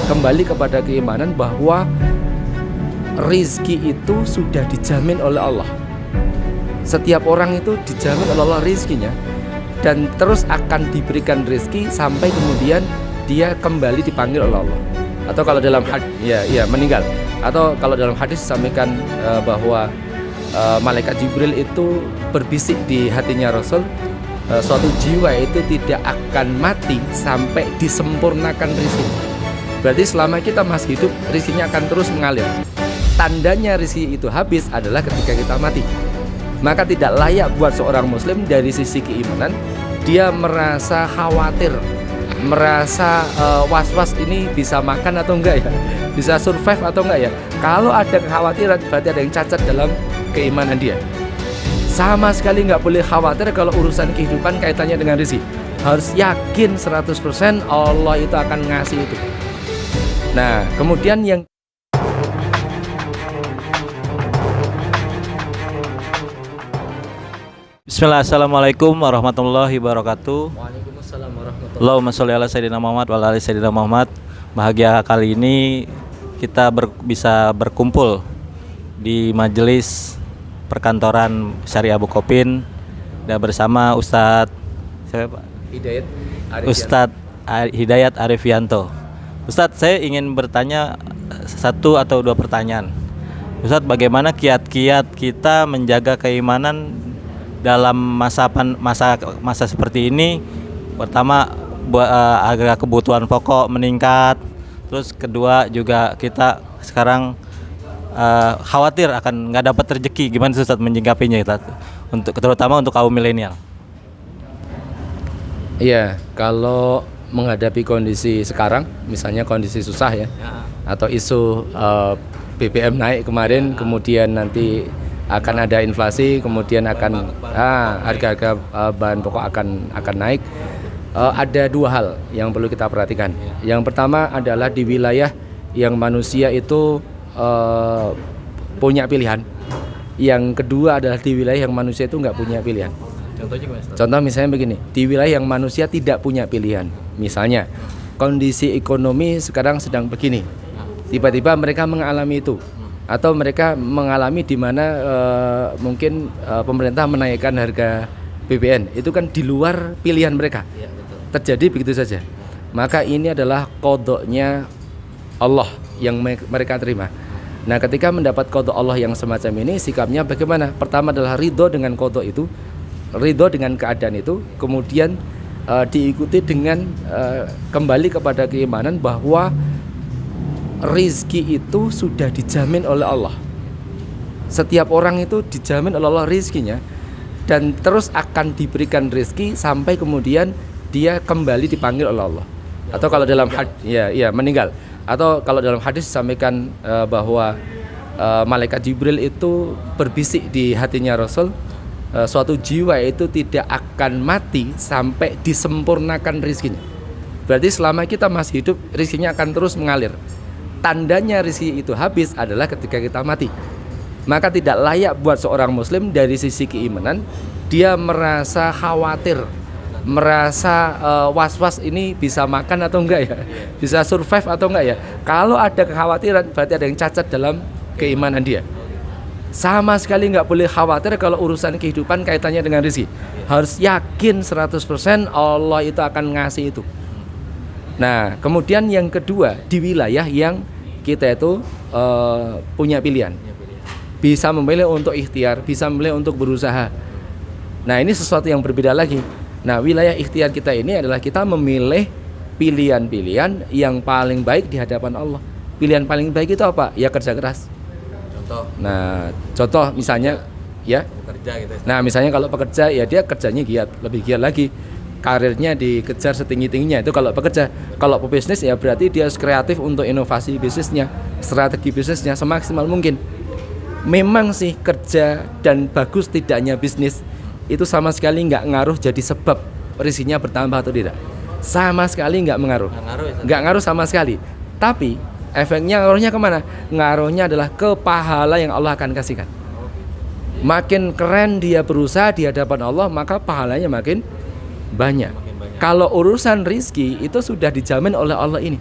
kembali kepada keimanan bahwa rizki itu sudah dijamin oleh Allah. Setiap orang itu dijamin oleh Allah rizkinya, dan terus akan diberikan rizki sampai kemudian dia kembali dipanggil oleh Allah. Atau kalau dalam meninggal. Atau kalau dalam hadis disampaikan bahwa malaikat Jibril itu berbisik di hatinya Rasul, suatu jiwa itu tidak akan mati sampai disempurnakan rizkinya. Berarti selama kita masih hidup, rizkinya akan terus mengalir. Tandanya rizki itu habis adalah ketika kita mati. Maka tidak layak buat seorang muslim dari sisi keimanan dia merasa khawatir, merasa was-was ini bisa makan atau enggak ya, bisa survive atau enggak ya. Kalau ada kekhawatiran berarti ada yang cacat dalam keimanan dia. Sama sekali nggak boleh khawatir kalau urusan kehidupan kaitannya dengan rezeki. Harus yakin 100% Allah itu akan ngasih itu. Nah, kemudian yang Bismillah, assalamualaikum warahmatullahi wabarakatuh. Waalaikumsalam warahmatullahi. Allahumma sholli ala sayyidina Muhammad wa ala ali sayyidina Muhammad. Bahagia kali ini kita bisa berkumpul di majelis perkantoran Syariah Bukopin dan bersama Ustadz Hidayat Arifianto. Ustadz, saya ingin bertanya satu atau dua pertanyaan. Ustadz, bagaimana kiat-kiat kita menjaga keimanan dalam masa seperti ini? Pertama, agar kebutuhan pokok meningkat. Terus kedua juga kita sekarang khawatir akan nggak dapat rezeki. Gimana Ustadz menyikapinya kita, terutama untuk kaum milenial? Iya, kalau menghadapi kondisi sekarang, misalnya kondisi susah ya. Atau isu BBM naik kemarin, kemudian nanti akan ada inflasi, kemudian akan harga-harga bahan pokok akan naik. Ada dua hal yang perlu kita perhatikan. Yang pertama adalah di wilayah yang manusia itu punya pilihan. Yang kedua adalah di wilayah yang manusia itu nggak punya pilihan. Contoh misalnya begini, di wilayah yang manusia tidak punya pilihan. Misalnya kondisi ekonomi sekarang sedang begini, tiba-tiba mereka mengalami itu. Atau mereka mengalami di mana mungkin pemerintah menaikkan harga BBM, itu kan di luar pilihan mereka. Ya, betul. Terjadi begitu saja. Maka ini adalah qadha-nya Allah yang mereka terima. Nah, ketika mendapat qadha Allah yang semacam ini, sikapnya bagaimana? Pertama adalah ridho dengan qadha itu, ridho dengan keadaan itu, kemudian diikuti dengan kembali kepada keimanan bahwa rizki itu sudah dijamin oleh Allah. Setiap orang itu dijamin oleh Allah rizkinya, dan terus akan diberikan rizki sampai kemudian dia kembali dipanggil oleh Allah. Atau kalau dalam meninggal. Atau kalau dalam hadis disampaikan bahwa malaikat Jibril itu berbisik di hatinya Rasul, suatu jiwa itu tidak akan mati sampai disempurnakan rizkinya. Berarti selama kita masih hidup, rizkinya akan terus mengalir. Tandanya rizki itu habis adalah ketika kita mati. Maka tidak layak buat seorang muslim dari sisi keimanan dia merasa khawatir, merasa was-was ini bisa makan atau enggak ya, bisa survive atau enggak ya. Kalau ada kekhawatiran berarti ada yang cacat dalam keimanan dia. Sama sekali nggak boleh khawatir kalau urusan kehidupan kaitannya dengan rezeki. Harus yakin 100% Allah itu akan ngasih itu. Nah, kemudian yang kedua, di wilayah yang kita itu punya pilihan, bisa memilih untuk ikhtiar, bisa memilih untuk berusaha. Nah, ini sesuatu yang berbeda lagi. Nah, wilayah ikhtiar kita ini adalah kita memilih pilihan-pilihan yang paling baik di hadapan Allah. Pilihan paling baik itu apa? Ya kerja keras. Contoh misalnya ya pekerja gitu. Nah, misalnya kalau pekerja ya dia kerjanya giat, lebih giat lagi. Karirnya dikejar setinggi-tingginya itu kalau pekerja. Kalau pebisnis ya berarti dia harus kreatif untuk inovasi bisnisnya, strategi bisnisnya semaksimal mungkin. Memang sih kerja dan bagus tidaknya bisnis itu sama sekali nggak ngaruh jadi sebab rezekinya bertambah atau tidak. Sama sekali nggak mengaruh. Nggak ngaruh sama sekali. Tapi efeknya ngaruhnya kemana? Ngaruhnya adalah ke pahala yang Allah akan kasihkan. Makin keren dia berusaha di hadapan Allah, maka pahalanya makin banyak. Kalau urusan rizki itu sudah dijamin oleh Allah ini.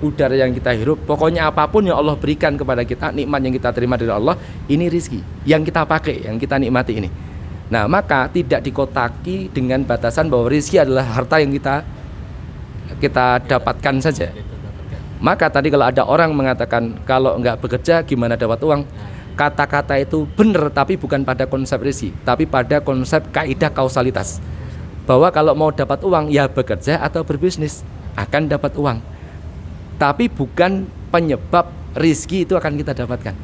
udara yang kita hirup, pokoknya apapun yang Allah berikan kepada kita, nikmat yang kita terima dari Allah, ini rizki yang kita pakai, yang kita nikmati ini. Nah, maka tidak dikotaki dengan batasan bahwa rizki adalah harta yang kita dapatkan saja. Maka tadi kalau ada orang mengatakan kalau nggak bekerja gimana dapat uang, kata-kata itu benar, tapi bukan pada konsep rizki, tapi pada konsep kaidah kausalitas. Bahwa kalau mau dapat uang ya bekerja atau berbisnis akan dapat uang. Tapi bukan penyebab rizki itu akan kita dapatkan.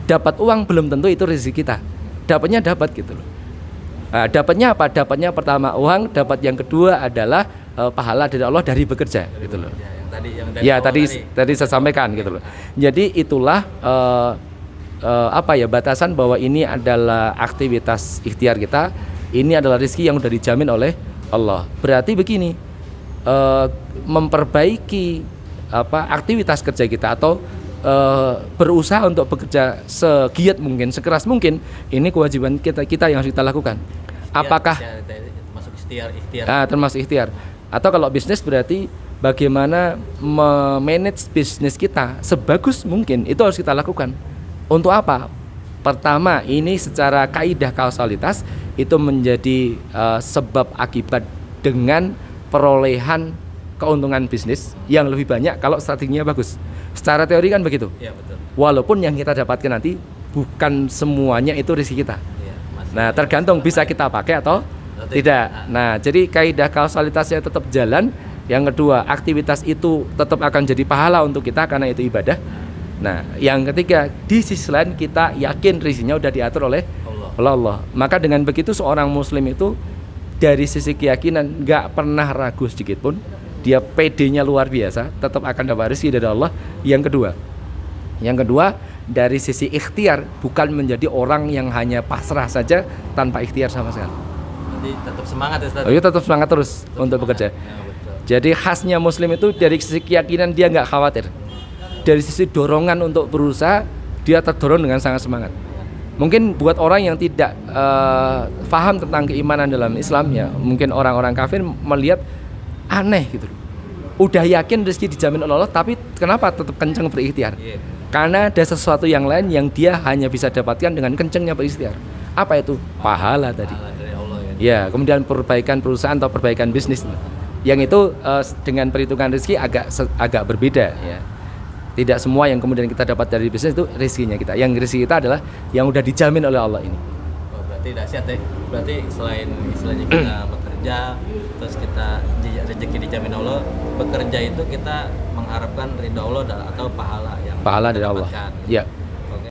Dapat uang belum tentu itu rizki kita. Dapatnya dapat gitu loh. Nah, dapatnya apa? Dapatnya pertama uang, dapat yang kedua adalah pahala dari Allah dari bekerja gitu loh. Tadi saya sampaikan gitu loh. Jadi itulah batasan bahwa ini adalah aktivitas ikhtiar kita, ini adalah rezeki yang sudah dijamin oleh Allah. Berarti begini, memperbaiki aktivitas kerja kita atau berusaha untuk bekerja segiat mungkin, sekeras mungkin, ini kewajiban kita yang harus kita lakukan. Apakah termasuk ikhtiar? Termasuk ikhtiar. Atau kalau bisnis berarti bagaimana memanage bisnis kita sebagus mungkin, itu harus kita lakukan. Untuk apa? Pertama, ini secara kaidah kausalitas itu menjadi sebab akibat dengan perolehan keuntungan bisnis yang lebih banyak kalau strateginya bagus. Secara teori kan begitu. Ya, betul. Walaupun yang kita dapatkan nanti bukan semuanya itu rezeki kita. Ya, nah, tergantung bisa kita pakai atau tidak. Nah, jadi kaidah kausalitasnya tetap jalan. Yang kedua, aktivitas itu tetap akan jadi pahala untuk kita karena itu ibadah. Nah, yang ketiga, di sisi lain kita yakin rezekinya udah diatur oleh Allah. Maka dengan begitu seorang muslim itu dari sisi keyakinan nggak pernah ragu sedikit pun. Dia PD-nya luar biasa, tetap akan dapat rezeki dari Allah. Yang kedua, dari sisi ikhtiar bukan menjadi orang yang hanya pasrah saja tanpa ikhtiar sama sekali. Jadi tetap semangat ya Ustaz. Tetap semangat terus untuk bekerja. Ya, betul. Jadi khasnya muslim itu dari sisi keyakinan dia nggak khawatir. Dari sisi dorongan untuk berusaha, dia terdorong dengan sangat semangat. Mungkin buat orang yang tidak paham tentang keimanan dalam Islam, ya mungkin orang-orang kafir melihat aneh gitu. Udah yakin rezeki dijamin oleh Allah, tapi kenapa tetap kencang berikhtiar? Karena ada sesuatu yang lain yang dia hanya bisa dapatkan dengan kencangnya berikhtiar. Apa itu? Pahala tadi. Pahala dari Allah, ya. Kemudian perbaikan perusahaan atau perbaikan bisnis. Yang itu dengan perhitungan rezeki agak berbeda, ya. Tidak semua yang kemudian kita dapat dari bisnis itu rezekinya kita. Yang rezeki kita adalah yang udah dijamin oleh Allah ini. Berarti dahsyat ya. Berarti selain istilahnya kita bekerja, terus kita rezeki dijamin Allah, bekerja itu kita mengharapkan ridha Allah atau pahala yang pahala dari Allah. dapatkan. Ya.